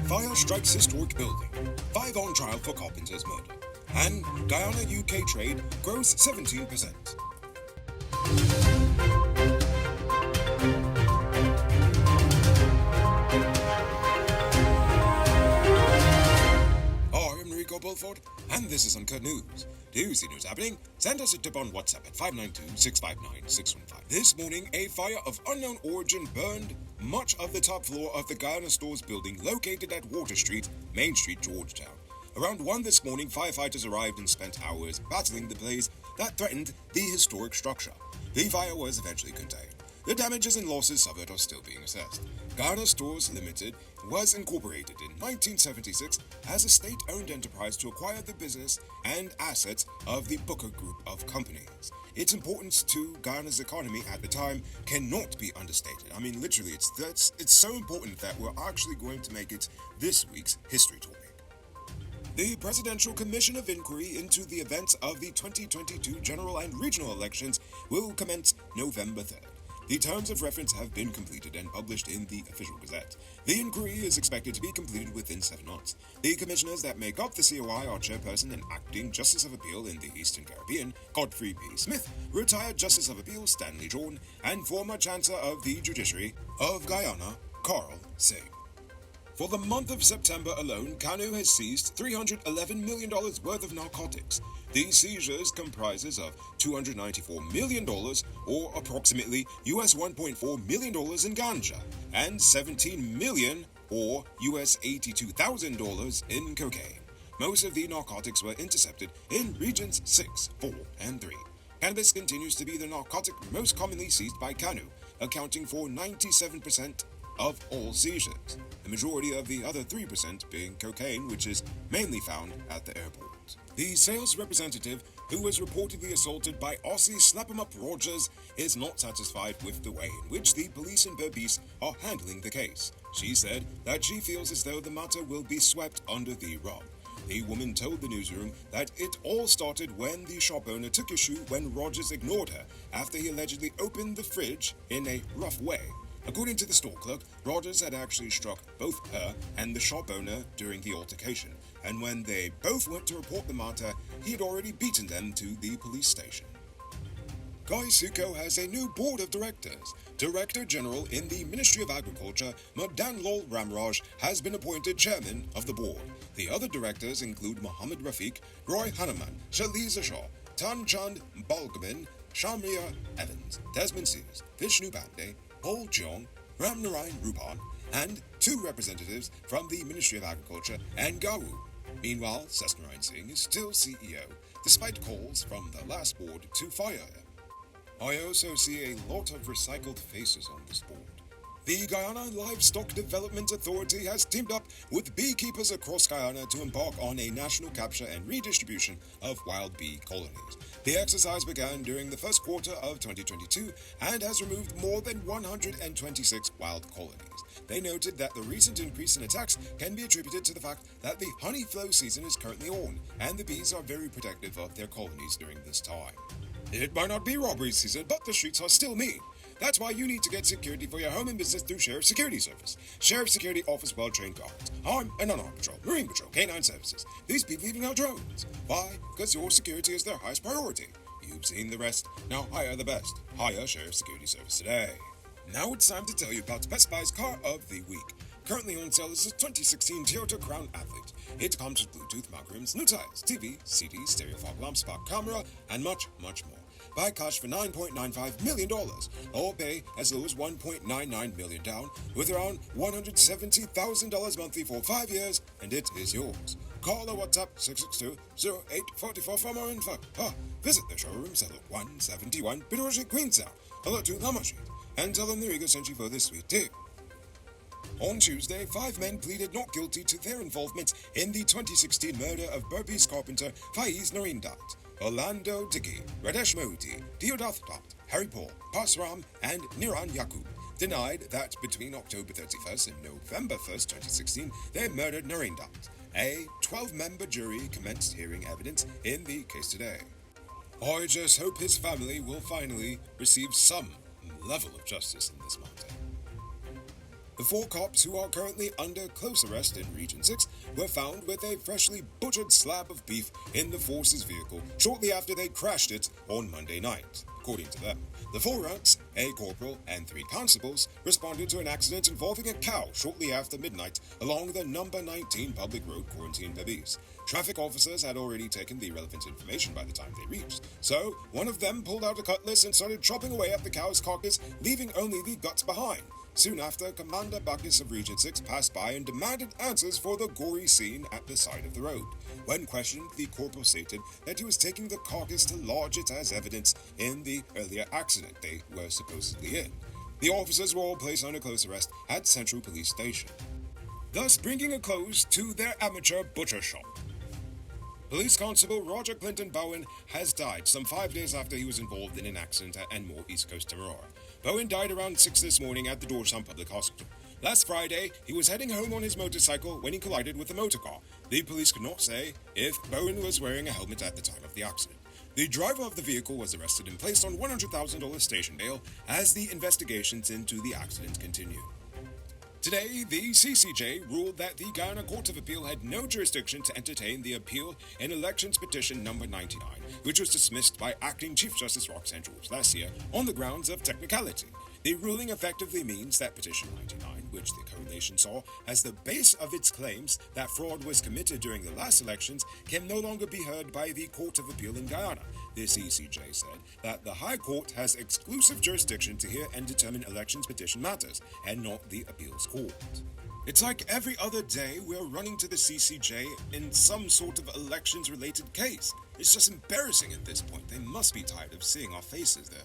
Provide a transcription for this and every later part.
Fire strikes historic building. 5 on trial for carpenter's murder. And Guyana UK trade grows 17%. I'm Rico Bulford, and this is Uncut News. Do you see news happening? Send us a tip on WhatsApp at 592-659-615. This morning, a fire of unknown origin burned much of the top floor of the Guyana Stores building located at Water Street, Main Street, Georgetown. Around 1 this morning, firefighters arrived and spent hours battling the blaze that threatened the historic structure. The fire was eventually contained. The damages and losses suffered are still being assessed. Guyana Stores Limited was incorporated in 1976 as a state-owned enterprise to acquire the business and assets of the Booker Group of companies. Its importance to Guyana's economy at the time cannot be understated. I mean, literally, it's so important that we're actually going to make it this week's history topic. The Presidential Commission of Inquiry into the events of the 2022 general and regional elections will commence November 3rd. The terms of reference have been completed and published in the Official Gazette. The inquiry is expected to be completed within 7 months. The commissioners that make up the COI are Chairperson and Acting Justice of Appeal in the Eastern Caribbean, Godfrey P. Smith, retired Justice of Appeal Stanley Jordan, and former Chancellor of the Judiciary of Guyana, Carl Singh. For the month of September alone, Kanu has seized $311 million worth of narcotics. These seizures comprises of $294 million, or approximately US $1.4 million in ganja, and $17 million, or US $82,000 in cocaine. Most of the narcotics were intercepted in regions 6, 4, and 3. Cannabis continues to be the narcotic most commonly seized by Kanu, accounting for 97% of all seizures, the majority of the other 3% being cocaine, which is mainly found at the airport. The sales representative, who was reportedly assaulted by Aussie Slap-em-up Rogers, is not satisfied with the way in which the police in Berbice are handling the case. She said that she feels as though the matter will be swept under the rug. The woman told the newsroom that it all started when the shop owner took issue when Rogers ignored her after he allegedly opened the fridge in a rough way. According to the store clerk, Rogers had actually struck both her and the shop owner during the altercation, and when they both went to report the matter, he had already beaten them to the police station. Guy Suko has a new board of directors. Director General in the Ministry of Agriculture, Madan Lal Ramraj, has been appointed chairman of the board. The other directors include Mohammed Rafiq, Roy Hanuman, Shaliza Shaw, Tan Chand Balgaman, Shamria Evans, Desmond Sears, Vishnu Pandey, Paul Cheong, Ram Narayan Rupan, and 2 representatives from the Ministry of Agriculture and Gawu. Meanwhile, Sesnarayan Singh is still CEO, despite calls from the last board to fire him. I also see a lot of recycled faces on this board. The Guyana Livestock Development Authority has teamed up with beekeepers across Guyana to embark on a national capture and redistribution of wild bee colonies. The exercise began during the first quarter of 2022 and has removed more than 126 wild colonies. They noted that the recent increase in attacks can be attributed to the fact that the honey flow season is currently on, and the bees are very protective of their colonies during this time. It might not be robbery season, but the streets are still mean. That's why you need to get security for your home and business through Sheriff Security Service. Sheriff Security offers well-trained guards, armed and unarmed patrol, marine patrol, canine services. These people even have drones. Why? Because your security is their highest priority. You've seen the rest. Now hire the best. Hire Sheriff Security Service today. Now it's time to tell you about Best Buy's Car of the Week. Currently on sale is a 2016 Toyota Crown Athlete. It comes with Bluetooth, mount rims, new tires, TV, CD, stereo fog lamps, back camera, and much, much more. Buy cash for $9.95 million, or pay as low as $1.99 million down, with around $170,000 monthly for 5 years, and it is yours. Call or WhatsApp 662-0844 for more info. Visit the showrooms at 171 Bidour Street, Queenstown, hello to Lama Street, and tell them the Riga sent you for this sweet tip. On Tuesday, 5 men pleaded not guilty to their involvement in the 2016 murder of Berbice carpenter Faiz Narindat. Orlando Dickey, Radesh Modi, Deodath Dutt, Harry Paul, Pasram, and Niran Yakub denied that between October 31st and November 1st, 2016, they murdered Narindat. A 12-member jury commenced hearing evidence in the case today. I just hope his family will finally receive some level of justice in this matter. The 4 cops who are currently under close arrest in Region 6 were found with a freshly butchered slab of beef in the force's vehicle shortly after they crashed it on Monday night. According to them, the 4 ranks, a corporal and 3 constables, responded to an accident involving a cow shortly after midnight along the number 19 public road Quarantine Pebbles. Traffic officers had already taken the relevant information by the time they reached, so one of them pulled out a cutlass and started chopping away at the cow's carcass, leaving only the guts behind. Soon after, Commander Bacchus of Region 6 passed by and demanded answers for the gory scene at the side of the road. When questioned, the corporal stated that he was taking the carcass to lodge it as evidence in the earlier accident they were supposedly in. The officers were all placed under close arrest at Central Police Station, thus bringing a close to their amateur butcher shop. Police Constable Roger Bowen has died some 5 days after he was involved in an accident at Enmore, East Coast Timor. Bowen died around 6 this morning at the Dorchester Public Hospital. Last Friday, he was heading home on his motorcycle when he collided with a motor car. The police could not say if Bowen was wearing a helmet at the time of the accident. The driver of the vehicle was arrested and placed on $100,000 station bail as the investigations into the accident continue. Today, the CCJ ruled that the Guyana Court of Appeal had no jurisdiction to entertain the appeal in Elections Petition number 99, which was dismissed by Acting Chief Justice Roxanne George last year on the grounds of technicality. The ruling effectively means that Petition 99, which the coalition saw as the base of its claims that fraud was committed during the last elections, can no longer be heard by the Court of Appeal in Guyana. The CCJ said that the High Court has exclusive jurisdiction to hear and determine elections petition matters, and not the appeals court. It's like every other day we're running to the CCJ in some sort of elections-related case. It's just embarrassing at this point. They must be tired of seeing our faces there.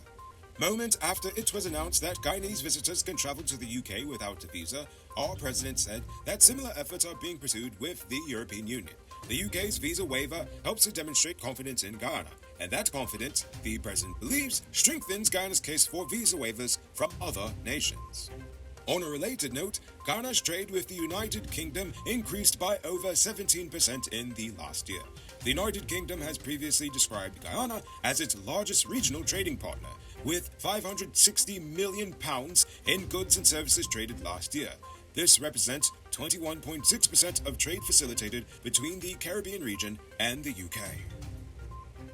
Moments after it was announced that Guyanese visitors can travel to the UK without a visa, our president said that similar efforts are being pursued with the European Union. The UK's visa waiver helps to demonstrate confidence in Guyana, and that confidence, the president believes, strengthens Guyana's case for visa waivers from other nations. On a related note, Guyana's trade with the United Kingdom increased by over 17% in the last year. The United Kingdom has previously described Guyana as its largest regional trading partner, with £560 million in goods and services traded last year. This represents 21.6% of trade facilitated between the Caribbean region and the UK.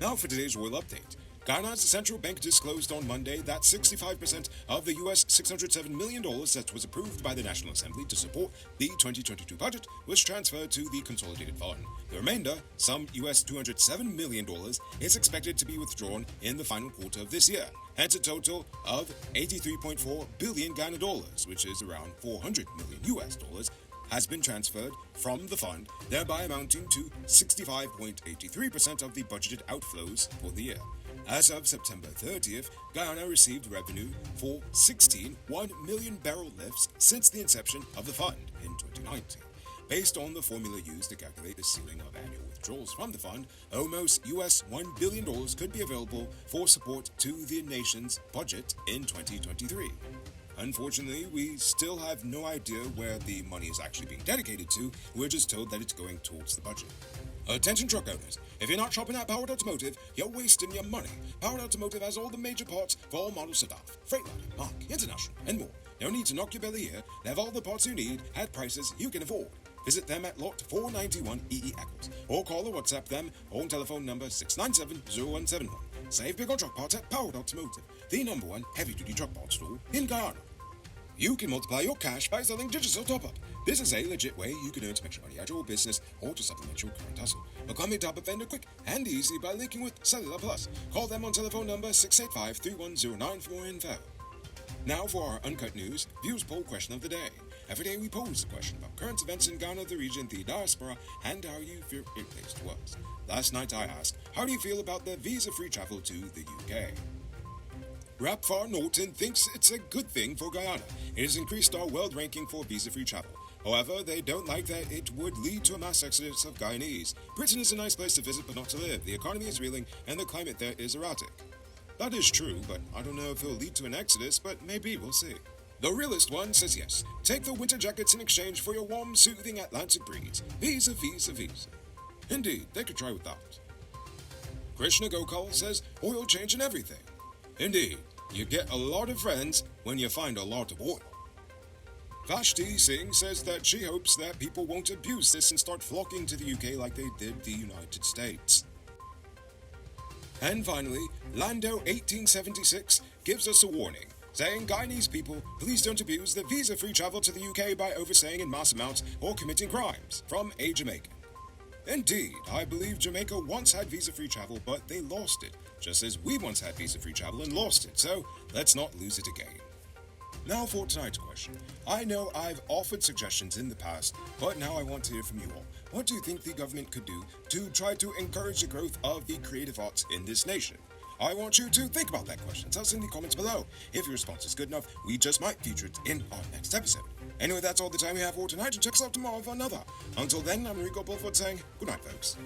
Now for today's royal update. Guyana's central bank disclosed on Monday that 65% of the US $607 million that was approved by the National Assembly to support the 2022 budget was transferred to the consolidated fund. The remainder, some US $207 million, is expected to be withdrawn in the final quarter of this year. Hence a total of 83.4 billion Guyana dollars, which is around 400 million US dollars, has been transferred from the fund, thereby amounting to 65.83% of the budgeted outflows for the year. As of September 30th, Guyana received revenue for 16 1 million barrel lifts since the inception of the fund in 2019. Based on the formula used to calculate the ceiling of annual withdrawals from the fund, almost US $1 billion could be available for support to the nation's budget in 2023. Unfortunately, we still have no idea where the money is actually being dedicated to. We're just told that it's going towards the budget. Attention truck owners, if you're not shopping at Powered Automotive, you're wasting your money. Powered Automotive has all the major parts for all models of DAF, Freightliner, Mark, International, and more. No need to knock your belly here. They have all the parts you need at prices you can afford. Visit them at Lot 491 EE Eccles, or call or WhatsApp them on telephone number 697-0171. Save big on truck parts at Powered Automotive, the #1 heavy-duty truck parts store in Guyana. You can multiply your cash by selling digital top-up. This is a legit way you can earn some extra money at your business or to supplement your current hustle. Become a top-up vendor quick and easy by linking with Cellular Plus. Call them on telephone number 685-3109 for more info. Now for our Uncut News Views Poll Question of the Day. Every day we pose a question about current events in Ghana, the region, the diaspora, and how you feel it relates to us. Last night I asked, how do you feel about the visa-free travel to the UK? Rap Far Norton thinks it's a good thing for Guyana. It has increased our world ranking for visa-free travel. However, they don't like that it would lead to a mass exodus of Guyanese. Britain is a nice place to visit but not to live. The economy is reeling and the climate there is erratic. That is true, but I don't know if it'll lead to an exodus, but maybe we'll see. The realist one says yes. Take the winter jackets in exchange for your warm, soothing Atlantic breeze. Visa, visa, visa. Indeed, they could try with that. Krishna Gokul says oil change and everything. Indeed, you get a lot of friends when you find a lot of oil. Vashti Singh says that she hopes that people won't abuse this and start flocking to the UK like they did the United States. And finally, Lando 1876 gives us a warning, saying Guyanese people, please don't abuse the visa-free travel to the UK by overstaying in mass amounts or committing crimes, from a Jamaican. Indeed, I believe Jamaica once had visa-free travel, but they lost it, just as we once had visa-free travel and lost it, so let's not lose it again. Now for tonight's question. I know I've offered suggestions in the past, but now I want to hear from you all. What do you think the government could do to try to encourage the growth of the creative arts in this nation? I want you to think about that question. Tell us in the comments below. If your response is good enough, we just might feature it in our next episode. Anyway, that's all the time we have for tonight, and check us out tomorrow for another. Until then, I'm Rico Bulford saying good night, folks.